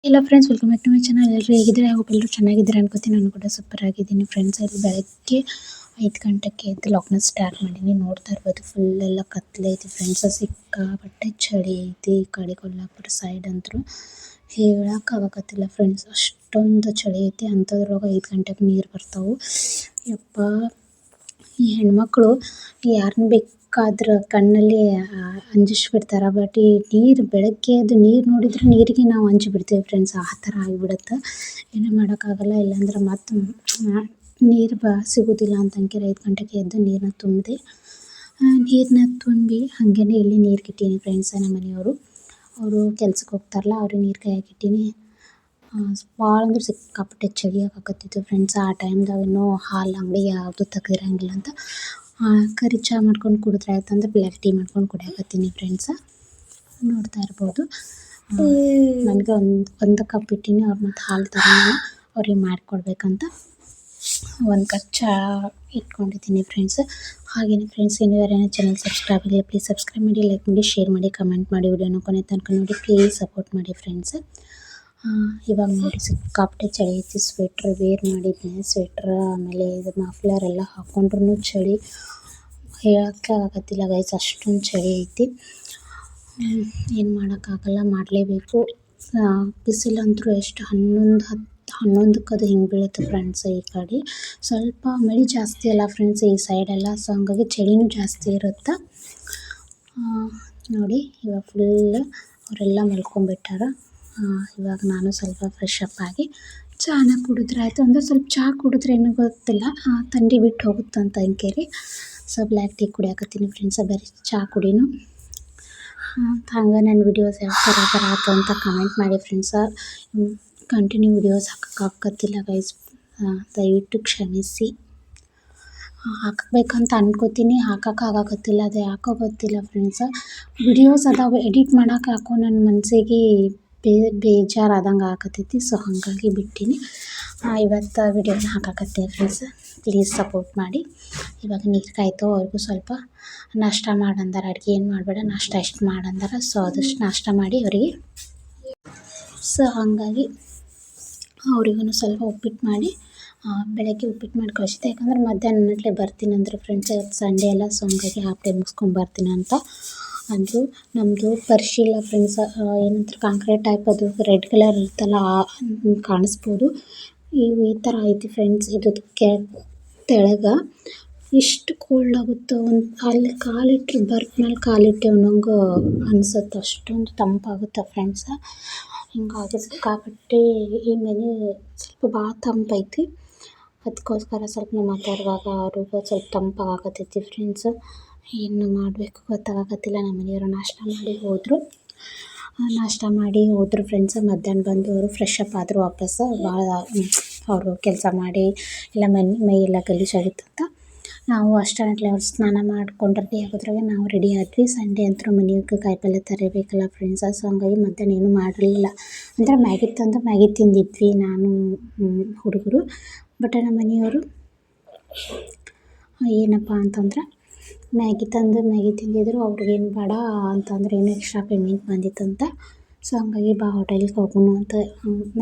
ಎಲ್ಲ friends welcome back to my channel. ಎಲ್ಲರೂ ಹೇಗಿದ್ದಾರೆ? ಹೋಪ್ ಎಲ್ಲರೂ ಚೆನ್ನಾಗಿದ್ದಾರೆ ಅನ್ಕೋತೀನಿ. ನಾನು ಕೂಡ ಸೂಪರ್ ಆಗಿದ್ದೀನಿ ಫ್ರೆಂಡ್ಸ್. ಇಲ್ಲಿ ಬೆಳಗ್ಗೆ 5 ಗಂಟೆಗೆ ಎದ್ದು ಲಾಗ್ನ ಸ್ಟಾರ್ಟ್ ಮಾಡೀನಿ. ನೋಡ್ತಾ ಇರ್ಬೋದು ಫುಲ್ ಎಲ್ಲ ಕತ್ಲೆ ಐತಿ ಫ್ರೆಂಡ್ಸ್. ಸಿಕ್ಕಾಪಟ್ಟೆ ಚಳಿ ಐತಿ ಈ ಕಡೆ ಕೊಲ್ಲಾಪುರ ಸೈಡ್ ಅಂತೂ ಹೇಳೋಕ್ಕಾಗತ್ತಿಲ್ಲ ಫ್ರೆಂಡ್ಸ್. ಅಷ್ಟೊಂದು ಚಳಿ ಐತಿ. ಅಂಥದ್ರೊಳಗೆ 5 ಗಂಟೆಗೆ ನೀರು ಬರ್ತಾವೆ. ಯಪ್ಪ, ಈ ಹೆಣ್ಮಕ್ಳು ಯಾರನ್ನ ಬೇಕಾದ್ರೆ ಕಣ್ಣಲ್ಲಿ ಅಂಜಿಸ್ಬಿಡ್ತಾರೆ. ಬಟ್ ಈ ನೀರು ಬೆಳಗ್ಗೆ ಅದು ನೀರು ನೋಡಿದ್ರೆ ನೀರಿಗೆ ನಾವು ಅಂಜಿಬಿಡ್ತೀವಿ ಫ್ರೆಂಡ್ಸ್. ಆ ಥರ ಆಗಿಬಿಡುತ್ತೆ. ಏನೂ ಮಾಡೋಕ್ಕಾಗಲ್ಲ. ಇಲ್ಲಾಂದ್ರೆ ಮತ್ತೆ ನೀರು ಸಿಗೋದಿಲ್ಲ ಅಂತಂಕೇಳಿ 5 ಗಂಟೆಗೆ ಎದ್ದು ನೀರನ್ನ ತುಂಬಿದೆ. ನೀರನ್ನ ತುಂಬಿ ಹಾಗೇ ಇಲ್ಲಿ ನೀರು ಇಟ್ಟೀನಿ ಫ್ರೆಂಡ್ಸ್. ನಮ್ಮ ಮನೆಯವರು ಕೆಲ್ಸಕ್ಕೆ ಹೋಗ್ತಾರಲ್ಲ, ಅವ್ರಿಗೆ ನೀರು ಕಾಯಕ್ಕೆ ಇಟ್ಟೀನಿ. ಭಾಳ ಅಂದ್ರೆ ಸಿಕ್ಕಾಪಟ್ಟೆ ಚಳಿ ಆಗಾಕತ್ತಿತ್ತು ಫ್ರೆಂಡ್ಸ್. ಆ ಟೈಮ್ದಾಗ ಇನ್ನೂ ಹಾಲು ಅಂಗಡಿ ಯಾವುದು ತೆಗ್ದಿರಂಗಿಲ್ಲ ಅಂತ ಕರಿ ಚಹಾ ಮಾಡ್ಕೊಂಡು ಕುಡಿದ್ರೆ ಆಯ್ತಂದ್ರೆ ಬ್ಲ್ಯಾಕ್ ಟೀ ಮಾಡ್ಕೊಂಡು ಕುಡಿಯಾಕತ್ತೀನಿ ಫ್ರೆಂಡ್ಸ. ನೋಡ್ತಾ ಇರ್ಬೋದು. ನನಗೆ ಒಂದು ಕಪ್ ಇಟ್ಟೀನಿ. ಅವ್ರು ಮತ್ತು ಹಾಲು ತಗೊಂಡು ಅವ್ರಿಗೆ ಮಾಡಿಕೊಡ್ಬೇಕಂತ 1 ಕಪ್ ಚಹಾ ಇಟ್ಕೊಂಡಿದ್ದೀನಿ ಫ್ರೆಂಡ್ಸ್. ಹಾಗೆಯೇ ಫ್ರೆಂಡ್ಸ್, ನೀವು ಯಾರೇನೋ ಚಾನಲ್ ಸಬ್ಸ್ಕ್ರೈಬ್ ಆಗಿಲ್ಲ ಪ್ಲೀಸ್ ಸಬ್ಸ್ಕ್ರೈಬ್ ಮಾಡಿ, ಲೈಕ್ ಮಾಡಿ, ಶೇರ್ ಮಾಡಿ, ಕಮೆಂಟ್ ಮಾಡಿ, ವಿಡಿಯೋನ ಕೊನೆ ತನಕ ನೋಡಿ ಪ್ಲೀಸ್ ಸಪೋರ್ಟ್ ಮಾಡಿ ಫ್ರೆಂಡ್ಸ್. ಇವಾಗ ನೋಡಿ ಸಿಕ್ಕಾಪಟ್ಟೆ ಚಳಿ ಐತಿ. ಸ್ವೆಟ್ರ್ ವೇರ್ ಮಾಡಿದ್ದೆ. ಸ್ವೆಟ್ರ್ ಆಮೇಲೆ ಇದು ಮಫ್ಲರ್ ಎಲ್ಲ ಹಾಕ್ಕೊಂಡ್ರೂ ಚಳಿ ಹೇಳೋಕ್ಕೆ ಆಗತ್ತಿಲ್ಲ ಗೈಸ್. ಅಷ್ಟೊಂದು ಚಳಿ ಐತಿ. ಏನು ಮಾಡೋಕ್ಕಾಗಲ್ಲ, ಮಾಡಲೇಬೇಕು. ಬಿಸಿಲಂತೂ ಎಷ್ಟು 11 ಅದು ಹಿಂಗೆ ಬೀಳುತ್ತೆ ಫ್ರೆಂಡ್ಸ್. ಈ ಕಡೆ ಸ್ವಲ್ಪ ಮಳೆ ಜಾಸ್ತಿ ಅಲ್ಲ ಫ್ರೆಂಡ್ಸ್ ಈ ಸೈಡೆಲ್ಲ. ಸೊ ಹಂಗಾಗಿ ಚಳಿನೂ ಜಾಸ್ತಿ ಇರುತ್ತೆ. ನೋಡಿ ಇವಾಗ ಫುಲ್ ಅವರೆಲ್ಲ ಮಲ್ಕೊಂಡ್ಬಿಟ್ಟಾರ. ಇವಾಗ ನಾನು ಸ್ವಲ್ಪ ಫ್ರೆಶ್ ಅಪ್ ಆಗಿ ಚಹಾನ ಕುಡಿದ್ರೆ ಆಯಿತು. ಅಂದರೆ ಸ್ವಲ್ಪ ಚಹಾ ಕುಡಿದ್ರೆ ಏನೂ ಗೊತ್ತಿಲ್ಲ, ಥಂಡಿ ಬಿಟ್ಟು ಹೋಗುತ್ತಂತ ಅಂಕೇಳಿ. ಸೊ ಬ್ಲ್ಯಾಕ್ ಟೀ ಕುಡಿಯಾಕತ್ತೀನಿ ಫ್ರೆಂಡ್ಸ. ಬರೀ ಚಹಾ ಕುಡಿನು ಹಂಗೆ ನನ್ನ ವಿಡಿಯೋಸ್ ಯಾವ ಥರ ಬರತ್ತೆ ಅಂತ ಕಮೆಂಟ್ ಮಾಡಿ ಫ್ರೆಂಡ್ಸ. ಕಂಟಿನ್ಯೂ ವಿಡಿಯೋಸ್ ಹಾಕೋಕ್ಕಾಗತ್ತಿಲ್ಲ ಗೈಸ್, ದಯವಿಟ್ಟು ಕ್ಷಮಿಸಿ. ಹಾಕಬೇಕಂತ ಅನ್ಕೋತೀನಿ, ಹಾಕೋಕ್ಕಾಗತ್ತಿಲ್ಲ. ಅದು ಯಾಕೋ ಗೊತ್ತಿಲ್ಲ ಫ್ರೆಂಡ್ಸ. ವಿಡಿಯೋಸ್ ಅದಾವೆ ಎಡಿಟ್ ಮಾಡೋಕೆ ಯಾಕೋ ನನ್ನ ಮನಸ್ಸಿಗೆ ಬೇಜಾರಾದಂಗೆ ಆಗತ್ತೈತಿ. ಸೊ ಹಾಗಾಗಿ ಬಿಟ್ಟೀನಿ. ಇವತ್ತು ವಿಡಿಯೋನ ಹಾಕಕತ್ತೀನಿ ಫ್ರೆಂಡ್ಸ್. ಪ್ಲೀಸ್ ಸಪೋರ್ಟ್ ಮಾಡಿ. ಇವಾಗ ನೀರು ಕಾಯ್ತು. ಅವ್ರಿಗೂ ಸ್ವಲ್ಪ ನಾಷ್ಟ ಮಾಡಂದಾರ. ಅಡುಗೆ ಏನು ಮಾಡಬೇಡ, ನಾಷ್ಟ ಎಷ್ಟು ಮಾಡಂದಾರ. ಸೊ ಅದಷ್ಟು ನಾಷ್ಟ ಮಾಡಿ ಅವರಿಗೆ. ಸೊ ಹಾಗಾಗಿ ಅವ್ರಿಗೂ ಸ್ವಲ್ಪ ಉಪ್ಪಿಟ್ಟು ಮಾಡಿ ಬೆಳಗ್ಗೆ ಉಪ್ಪಿಟ್ಟು ಮಾಡಿ ಕಳಿಸಿದೆ. ಯಾಕಂದ್ರೆ ಮಧ್ಯಾಹ್ನಕ್ಕೆ ಬರ್ತೀನಿ ಅಂದ್ರೆ ಫ್ರೆಂಡ್ಸ್, ಇವತ್ತು ಸಂಡೇ ಅಲ್ಲ. ಸೊ ಹಂಗಾಗಿ ಹಾಫ್ ಡೇ ಮುಗಿಸ್ಕೊಂಬರ್ತೀನಿ ಅಂತ ಅಂದರು. ನಮ್ಮದು ಪರಿಶೀಲ ಫ್ರೆಂಡ್ಸ್, ಏನಂತಾರೆ ಕಾಂಕ್ರೀಟ್ ಟೈಪ್, ಅದು ರೆಡ್ ಕಲರ್ ಇರುತ್ತಲ್ಲ ಕಾಣಿಸ್ಬೋದು. ಈ ಥರ ಐತಿ ಫ್ರೆಂಡ್ಸ್. ಇದು ತೆಳಗೆ ಎಷ್ಟು ಕೋಲ್ಡ್ ಆಗುತ್ತೋ, ಅಲ್ಲಿ ಕಾಲಿಟ್ಟರೆ ಬರ್ತ್ ಮೇಲೆ ಕಾಲಿಟ್ಟೆ ಅನ್ನೋಂಗೆ ಅನಿಸುತ್ತೆ. ಅಷ್ಟೊಂದು ತಂಪಾಗುತ್ತೆ ಫ್ರೆಂಡ್ಸ. ಹಿಂಗಾಗಿ ಸಿಕ್ಕಾಪಟ್ಟೆ ಈ ಮನೆ ಸ್ವಲ್ಪ ಭಾಳ ತಂಪೈತಿ. ಅದಕ್ಕೋಸ್ಕರ ಸ್ವಲ್ಪ ನಾವು ಮಾತಾಡುವಾಗ ಅವ್ರಿಗೂ ಸ್ವಲ್ಪ ತಂಪಾಗತ್ತೈತಿ ಫ್ರೆಂಡ್ಸ್. ಏನು ಮಾಡಬೇಕು ಗೊತ್ತಾಗತ್ತಿಲ್ಲ. ನಮ್ಮ ಮನೆಯವರು ನಾಷ್ಟ ಮಾಡಿ ಹೋದರು ಫ್ರೆಂಡ್ಸ್. ಮಧ್ಯಾಹ್ನ ಬಂದು ಅವರು ಫ್ರೆಶ್ ಅಪ್ ಆದರು ವಾಪಸ್. ಭಾಳ ಅವರು ಕೆಲಸ ಮಾಡಿ ಎಲ್ಲ ಮೈ ಎಲ್ಲ ಗಲೀಜಾಗಿತ್ತಂತ. ನಾವು ಅಷ್ಟರಲ್ಲೇ ಅವ್ರು ಸ್ನಾನ ಮಾಡ್ಕೊಂಡು ರೆಡಿ ಆಗೋದ್ರಾಗೆ ನಾವು ರೆಡಿ ಆದ್ವಿ. ಸಂಡೇ ಅಂತೂ ಮನೆಗೆ ಕಾಯಿಪಲ್ಯ ತರಬೇಕಲ್ಲ ಫ್ರೆಂಡ್ಸ್. ಸೊ ಹಂಗಾಗಿ ಮಧ್ಯಾಹ್ನ ಏನೂ ಮಾಡಿರಲಿಲ್ಲ. ಅಂದರೆ ಮ್ಯಾಗಿ ತಿಂದಿದ್ವಿ ನಾನು ಹುಡುಗರು. ಬಟ್ ನಮ್ಮ ಮನೆಯವರು ಏನಪ್ಪ ಅಂತಂದ್ರೆ ಮ್ಯಾಗಿ ತಿಂದಿದ್ರು. ಅವ್ರಿಗೇನು ಬೇಡ ಅಂತಂದ್ರೆ ಏನು ಎಕ್ಸ್ಟ್ರಾ ಪೇಮೆಂಟ್ ಬಂದಿತ್ತಂತ. ಸೊ ಹಂಗಾಗಿ ಹೋಟೆಲ್ಗೆ ಹೋಗೋಣ ಅಂತ.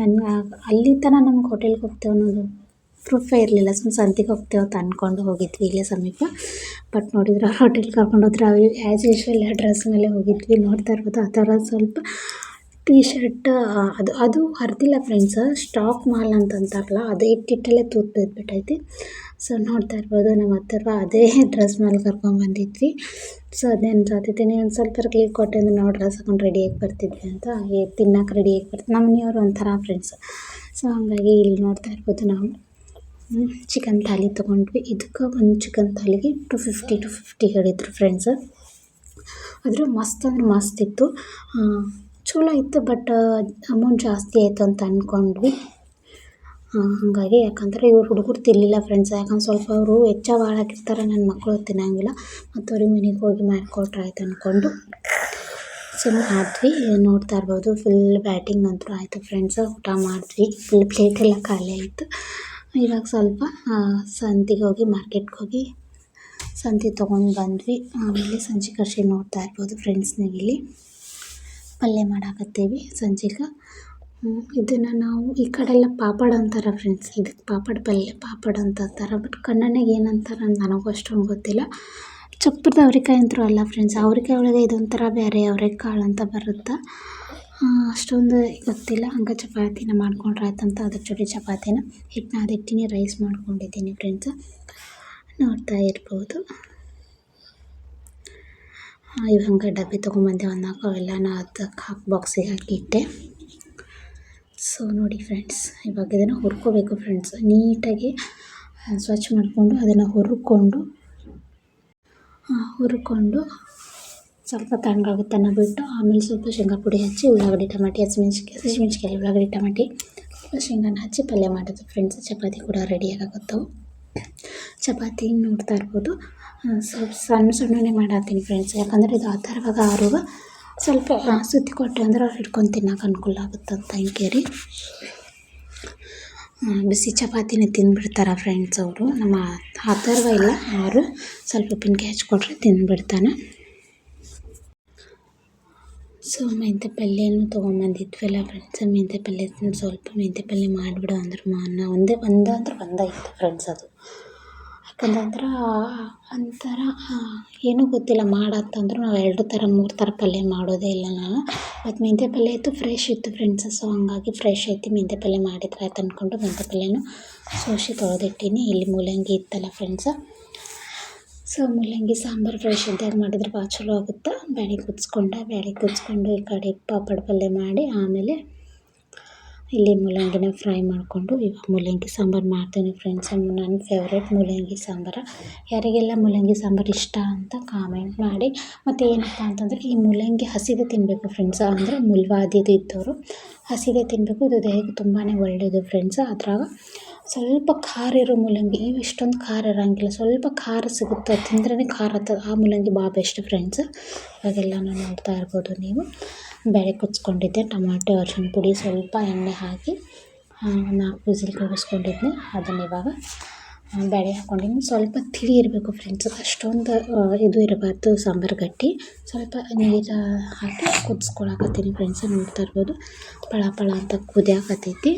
ಅಲ್ಲಿ ತನಕ ನಮ್ಗೆ ಹೋಟೆಲ್ಗೆ ಹೋಗ್ತೇವೆ ಅನ್ನೋದು ಪ್ರೂಫೇ ಇರಲಿಲ್ಲ. ಸಂತಿಗೆ ಹೋಗ್ತೇವೆ ಅಂತ ಅಂದ್ಕೊಂಡು ಹೋಗಿದ್ವಿ ಇಲ್ಲೇ ಸಮೀಪ. ಬಟ್ ನೋಡಿದ್ರೆ ಹೋಟೆಲ್ಗೆ ಕರ್ಕೊಂಡು ಹೋದ್ರೆ ಆ್ಯಸ್ ಯೂಶ್ವಲ್ ಡ್ರೆಸ್ ಮೇಲೆ ಹೋಗಿದ್ವಿ. ನೋಡ್ತಾ ಇರ್ಬೋದು ಆ ಥರ ಸ್ವಲ್ಪ ಟೀ ಶರ್ಟ್ ಅದು ಹರಿದಿಲ್ಲ ಫ್ರೆಂಡ್ಸ್. ಸ್ಟಾಕ್ ಮಾಲ್ ಅಂತಂತಾರಲ್ಲ, ಅದು ಇಟ್ಟಿಟ್ಟಲ್ಲೇ ತೂತು ಬಿದ್ದುಬಿಟ್ಟೈತಿ. ಸೊ ನೋಡ್ತಾ ಇರ್ಬೋದು ನಮ್ಮ ಹತ್ತಿರ ಅದೇ ಡ್ರೆಸ್ ಮೇಲೆ ಕರ್ಕೊಂಡ್ಬಂದಿದ್ವಿ. ಸೊ ಅದೇನು ಸಾಧ್ಯತೆನೇ ಒಂದು ಸ್ವಲ್ಪ ಕ್ಲಿಕ್ ಕೊಟ್ಟೆ ಅಂದರೆ ನಾವು ಡ್ರೆಸ್ ಹಾಕೊಂಡು ರೆಡಿಯಾಗಿ ಬರ್ತಿದ್ವಿ ಅಂತ ತಿನ್ನೋಕೆ ರೆಡಿಯಾಗಿ ಬರ್ತೀವಿ. ನಮ್ಮ ಮನೆಯವರು ಒಂಥರ ಫ್ರೆಂಡ್ಸ್. ಸೊ ಹಂಗಾಗಿ ಇಲ್ಲಿ ನೋಡ್ತಾ ಇರ್ಬೋದು ನಾವು ಚಿಕನ್ ಥಾಲಿ ತೊಗೊಂಡ್ವಿ. ಇದಕ್ಕೆ ಒಂದು ಚಿಕನ್ ಥಾಲಿಗೆ 250 ಹೇಳಿದ್ರು ಫ್ರೆಂಡ್ಸ್. ಆದರೆ ಮಸ್ತ್ ಅಂದ್ರೆ ಮಸ್ತ್ ಇತ್ತು, ಚಲೋ ಇತ್ತು. ಬಟ್ ಅಮೌಂಟ್ ಜಾಸ್ತಿ ಆಯಿತು ಅಂತ ಅಂದ್ಕೊಂಡ್ವಿ. ಹಾಗಾಗಿ ಯಾಕಂದರೆ ಇವ್ರು ಹುಡುಗರು ತಿನ್ನಲಿಲ್ಲ ಫ್ರೆಂಡ್ಸ್. ಯಾಕಂದ್ರೆ ಸ್ವಲ್ಪ ಅವರು ವೆಚ್ಚ ಭಾಳ ಹಾಕಿರ್ತಾರೆ, ನನ್ನ ಮಕ್ಕಳು ತಿನ್ನೋಂಗಿಲ್ಲ. ಮತ್ತು ಅವ್ರಿಗೆ ಮನೆಗೆ ಹೋಗಿ ಮಾಡಿಕೊಟ್ರೆ ಆಯ್ತು ಅಂದ್ಕೊಂಡು ಸುಮ್ಮನೆ ಆದ್ವಿ. ನೋಡ್ತಾ ಇರ್ಬೋದು ಫುಲ್ ಬ್ಯಾಟಿಂಗ್ ಅಂತೂ ಆಯಿತು ಫ್ರೆಂಡ್ಸ್. ಊಟ ಮಾಡಿದ್ವಿ, ಫುಲ್ ಪ್ಲೇಟೆಲ್ಲ ಖಾಲಿ ಆಯಿತು. ಇವಾಗ ಸ್ವಲ್ಪ ಸಂತಿಗೆ ಹೋಗಿ ಮಾರ್ಕೆಟ್ಗೆ ಹೋಗಿ ಸಂತಿ ತೊಗೊಂಡು ಬಂದ್ವಿ. ಆಮೇಲೆ ಸಂಜೆ ಕರ್ಷಿ ನೋಡ್ತಾ ಇರ್ಬೋದು ಫ್ರೆಂಡ್ಸ್. ನೀವಿಲ್ಲಿ ಪಲ್ಯ ಮಾಡಾಕತ್ತೀವಿ ಸಂಜೆಗೆ. ಇದನ್ನು ನಾವು ಈ ಕಡೆ ಎಲ್ಲ ಪಾಪಡ್ ಅಂತಾರೆ ಫ್ರೆಂಡ್ಸ್. ಇದಕ್ಕೆ ಪಾಪಡ್ ಪಲ್ಯ ಪಾಪಡ್ ಅಂತ ಅಂತಾರೆ. ಬಟ್ ಕನ್ನಡನಾಗ ಏನಂತಾರೆ ನನಗೂ ಅಷ್ಟೊಂದು ಗೊತ್ತಿಲ್ಲ. ಚಪ್ಪರದ ಅವ್ರೆಕಾಯಿ ಅಂತೂ ಅಲ್ಲ ಫ್ರೆಂಡ್ಸ್. ಅವ್ರೆಕಾಯಿ ಒಳಗೆ ಇದೊಂಥರ ಬೇರೆ ಅವರೆಕಾಳು ಅಂತ ಬರುತ್ತೆ. ಅಷ್ಟೊಂದು ಗೊತ್ತಿಲ್ಲ. ಹಂಗೆ ಚಪಾತಿನ ಮಾಡ್ಕೊಂಡ್ರೆ ಆಯ್ತಂತ ಅದ್ರ ಜೊತೆ ಚಪಾತಿನ ಹಿಟ್ಟನ್ನ ಅದಿಟ್ಟಿನಿ, ರೈಸ್ ಮಾಡ್ಕೊಂಡಿದ್ದೀನಿ ಫ್ರೆಂಡ್ಸ್, ನೋಡ್ತಾ ಇರ್ಬೋದು. ಇವು ಹಂಗೆ ಡಬ್ಬಿ ತೊಗೊಂಬಂದೆ ಒಂದು ನಾಲ್ಕು, ಅವೆಲ್ಲನ ಅದಕ್ಕೆ ಹಾಕಿ ಬಾಕ್ಸಿಗೆ ಹಾಕಿಟ್ಟೆ. ಸೊ ನೋಡಿ ಫ್ರೆಂಡ್ಸ್, ಇವಾಗ ಇದನ್ನು ಹುರ್ಕೋಬೇಕು ಫ್ರೆಂಡ್ಸ್. ನೀಟಾಗಿ ಸ್ವಚ್ಛ ಮಾಡಿಕೊಂಡು ಅದನ್ನು ಹುರ್ಕೊಂಡು ಸ್ವಲ್ಪ ತಣ್ಣಗಾಗುತ್ತನ್ನು ಬಿಟ್ಟು ಆಮೇಲೆ ಸ್ವಲ್ಪ ಶೇಂಗಾ ಪುಡಿ ಹಚ್ಚಿ ಉಳ್ಳಾಗಡ್ಡಿ ಟಮಾಟಿ ಹಸಿಮೆಣ್ಸಿಕಾಯಿ ಉಳ್ಳಾಗಡ್ಡಿ ಟಮಾಟಿ ಶೇಂಗಾನ ಹಚ್ಚಿ ಪಲ್ಯ ಮಾಡೋದು ಫ್ರೆಂಡ್ಸ್. ಚಪಾತಿ ಕೂಡ ರೆಡಿಯಾಗುತ್ತವೆ. ಚಪಾತಿ ನೋಡ್ತಾ ಇರ್ಬೋದು ಸ್ವಲ್ಪ ಸಣ್ಣನೇ ಮಾಡತ್ತೀನಿ ಫ್ರೆಂಡ್ಸ್. ಯಾಕಂದರೆ ಇದು ಆ ಥರವಾಗ ಆರುವಾಗ ಸ್ವಲ್ಪ ಸುತ್ತಿ ಕೊಟ್ಟೆ ಅಂದ್ರೆ ಅವ್ರು ಹಿಡ್ಕೊಂಡು ತಿನ್ನೋಕೆ ಅನುಕೂಲ ಆಗುತ್ತಂತ ಹಿಂಗೇರಿ. ಬಿಸಿ ಚಪಾತಿನೇ ತಿಂದುಬಿಡ್ತಾರೆ ಫ್ರೆಂಡ್ಸ್ ಅವರು. ನಮ್ಮ ಆ ಥರವ ಇಲ್ಲ, ಅವರು ಸ್ವಲ್ಪ ಉಪ್ಪಿನಕಾಯಿ ಹಚ್ಕೊಟ್ರೆ ತಿಂದುಬಿಡ್ತಾನೆ. ಸೊ ಮೆಂತ್ಯ ಪಲ್ಯನೂ ತೊಗೊಂಬಂದಿದ್ವಲ್ಲ ಫ್ರೆಂಡ್ಸ್. ಮೆಂತ್ಯ ಪಲ್ಯ ಸ್ವಲ್ಪ ಮೆಂತ್ಯ ಪಲ್ಯ ಮಾಡಿಬಿಡೋ ಅಂದ್ರೆ ಒಂದೇ ಇತ್ತು ಫ್ರೆಂಡ್ಸ್ ಅದು. ಯಾಕಂದ್ರೆ ಒಂಥರ ಏನೂ ಗೊತ್ತಿಲ್ಲ ಮಾಡತ್ತಂದ್ರೆ ನಾವು 2 ಥರ 3 ಥರ ಪಲ್ಯ ಮಾಡೋದೇ ಇಲ್ಲ ನಾನು. ಮತ್ತು ಮೆಂತ್ಯ ಪಲ್ಯ ಇತ್ತು, ಫ್ರೆಶ್ ಇತ್ತು ಫ್ರೆಂಡ್ಸ್. ಸೊ ಹಂಗಾಗಿ ಫ್ರೆಶ್ ಐತಿ, ಮೆಂತ್ಯ ಪಲ್ಯ ಮಾಡಿದ್ರೆ ಆಯ್ತು ಅಂದ್ಕೊಂಡು ಮೆಂತ್ಯ ಪಲ್ಯನೂ ಸೋಸಿ ತೊಳೆದಿಟ್ಟೀನಿ. ಇಲ್ಲಿ ಮೂಲಂಗಿ ಇತ್ತಲ್ಲ ಫ್ರೆಂಡ್ಸ. ಸೊ ಮೂಲಂಗಿ ಸಾಂಬಾರು ಫ್ರೆಶ್ ಇದ್ದಾಗ ಮಾಡಿದ್ರೆ ಭಾಳ ಚಲೋ ಆಗುತ್ತೆ. ಬ್ಯಾಳೆ ಕುದಿಸ್ಕೊಂಡು ಈ ಕಡೆ ಪಾಪಡ್ ಪಲ್ಯ ಮಾಡಿ ಆಮೇಲೆ ಇಲ್ಲಿ ಮೂಲಂಗಿನ ಫ್ರೈ ಮಾಡಿಕೊಂಡು ಇವಾಗ ಮೂಲಂಗಿ ಸಾಂಬಾರು ಮಾಡ್ತೀನಿ ಫ್ರೆಂಡ್ಸ್. ನನ್ನ ಫೇವ್ರೇಟ್ ಮೂಲಂಗಿ ಸಾಂಬಾರು. ಯಾರಿಗೆಲ್ಲ ಮೂಲಂಗಿ ಸಾಂಬಾರು ಇಷ್ಟ ಅಂತ ಕಾಮೆಂಟ್ ಮಾಡಿ. ಮತ್ತು ಏನಪ್ಪ ಅಂತಂದರೆ ಈ ಮೂಲಂಗಿ ಹಸಿದೇ ತಿನ್ನಬೇಕು ಫ್ರೆಂಡ್ಸ್. ಅಂದರೆ ಮುಳ್ವಾದಿದು ಇದ್ದವರು ಹಸಿದೇ ತಿನ್ನಬೇಕು. ಇದು ದೇಹಕ್ಕೆ ತುಂಬಾ ಒಳ್ಳೆಯದು ಫ್ರೆಂಡ್ಸ್. ಅದ್ರಾಗ ಸ್ವಲ್ಪ ಖಾರ ಇರೋ ಮೂಲಂಗಿ, ಇವು ಇಷ್ಟೊಂದು ಖಾರ ಇರೋಂಗಿಲ್ಲ, ಸ್ವಲ್ಪ ಖಾರ ಸಿಗುತ್ತೆ, ತಿಂದ್ರೇ ಖಾರ ಆಗ್ತದೆ. ಆ ಮೂಲಂಗಿ ಭಾಳ ಬೆಸ್ಟ್ ಫ್ರೆಂಡ್ಸ್. ಇವಾಗೆಲ್ಲನೂ ನೋಡ್ತಾ ಇರ್ಬೋದು ನೀವು. ಬೇಳೆ ಕುದಿಸ್ಕೊಂಡಿದ್ದೆ, ಟೊಮಾಟೊ, ಅರಿಶಿಣ ಪುಡಿ, ಸ್ವಲ್ಪ ಎಣ್ಣೆ ಹಾಕಿ 4 ವಿಸಿಲ್ ಕೂಗಿಸ್ಕೊಂಡಿದ್ದೆ. ಅದನ್ನು ಇವಾಗ ಬೇಳೆ ಹಾಕ್ಕೊಂಡಿದ್ದೀನಿ. ಸ್ವಲ್ಪ ತಿಳಿ ಇರಬೇಕು ಫ್ರೆಂಡ್ಸ್, ಅಷ್ಟೊಂದು ಇದು ಇರಬಾರ್ದು ಸಾಂಬಾರು ಗಟ್ಟಿ. ಸ್ವಲ್ಪ ನೀರು ಹಾಕಿ ಕುದಿಸ್ಕೊಳಕತ್ತೀನಿ ಫ್ರೆಂಡ್ಸ್. ನೋಡ್ತಾ ಇರ್ಬೋದು ಪಳ ಅಂತ ಕುದಿಯಾಕತ್ತೈತಿ.